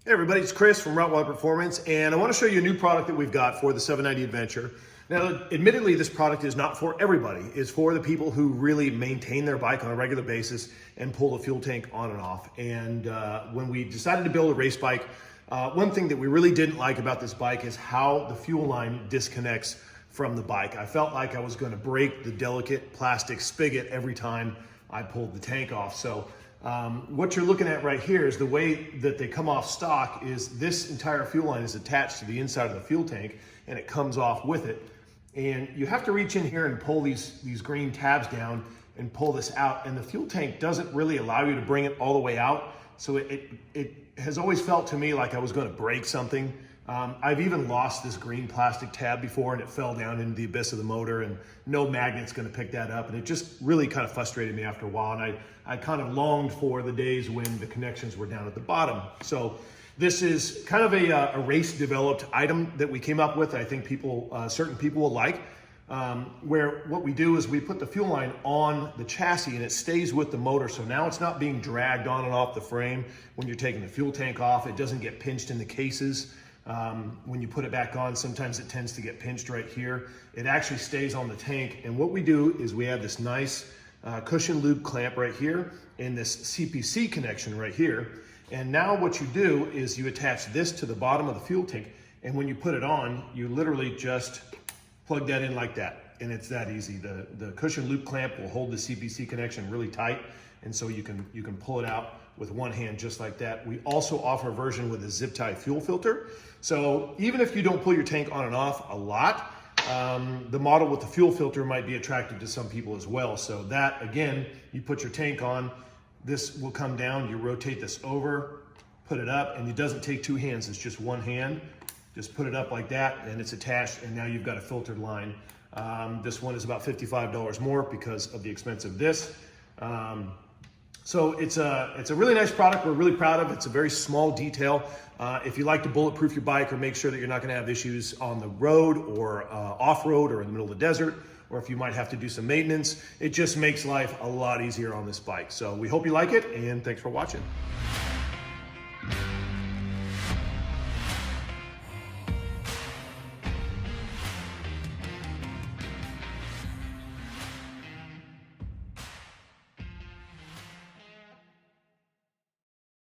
Hey everybody, it's Chris from Rottweiler Performance, and I want to show you a new product that we've got for the 790 Adventure. Now, admittedly, this product is not for everybody. It's for the people who really maintain their bike on a regular basis and pull the fuel tank on and off. And when we decided to build a race bike, one thing that we really didn't like about this bike is how the fuel line disconnects from the bike. I felt like I was going to break the delicate plastic spigot every time I pulled the tank off. So what you're looking at right here is the way that they come off stock is this entire fuel line is attached to the inside of the fuel tank and it comes off with it. And you have to reach in here and pull these green tabs down and pull this out. And the fuel tank doesn't really allow you to bring it all the way out. So it has always felt to me like I was going to break something. I've even lost this green plastic tab before and it fell down into the abyss of the motor and no magnet's going to pick that up. And it just really kind of frustrated me after a while. And I kind of longed for the days when the connections were down at the bottom. So this is kind of a race developed item that we came up with. I think certain people will like, where what we do is we put the fuel line on the chassis and it stays with the motor. So now it's not being dragged on and off the frame when you're taking the fuel tank off. It doesn't get pinched in the cases. When you put it back on, sometimes it tends to get pinched right here. It actually stays on the tank. And what we do is we have this nice cushion loop clamp right here and this CPC connection right here. And now what you do is you attach this to the bottom of the fuel tank. And when you put it on, you literally just plug that in like that. And it's that easy. The cushion loop clamp will hold the CPC connection really tight. And so you can pull it out with one hand just like that. We also offer a version with a zip tie fuel filter. So even if you don't pull your tank on and off a lot, the model with the fuel filter might be attractive to some people as well. So that, again, you put your tank on, this will come down, you rotate this over, put it up, and it doesn't take two hands, it's just one hand. Just put it up like that and it's attached and now you've got a filtered line. This one is about $55 more because of the expense of this. So it's a really nice product. We're really proud of it. It's a very small detail. If you like to bulletproof your bike or make sure that you're not going to have issues on the road or off-road or in the middle of the desert, or if you might have to do some maintenance, it just makes life a lot easier on this bike. So we hope you like it and thanks for watching.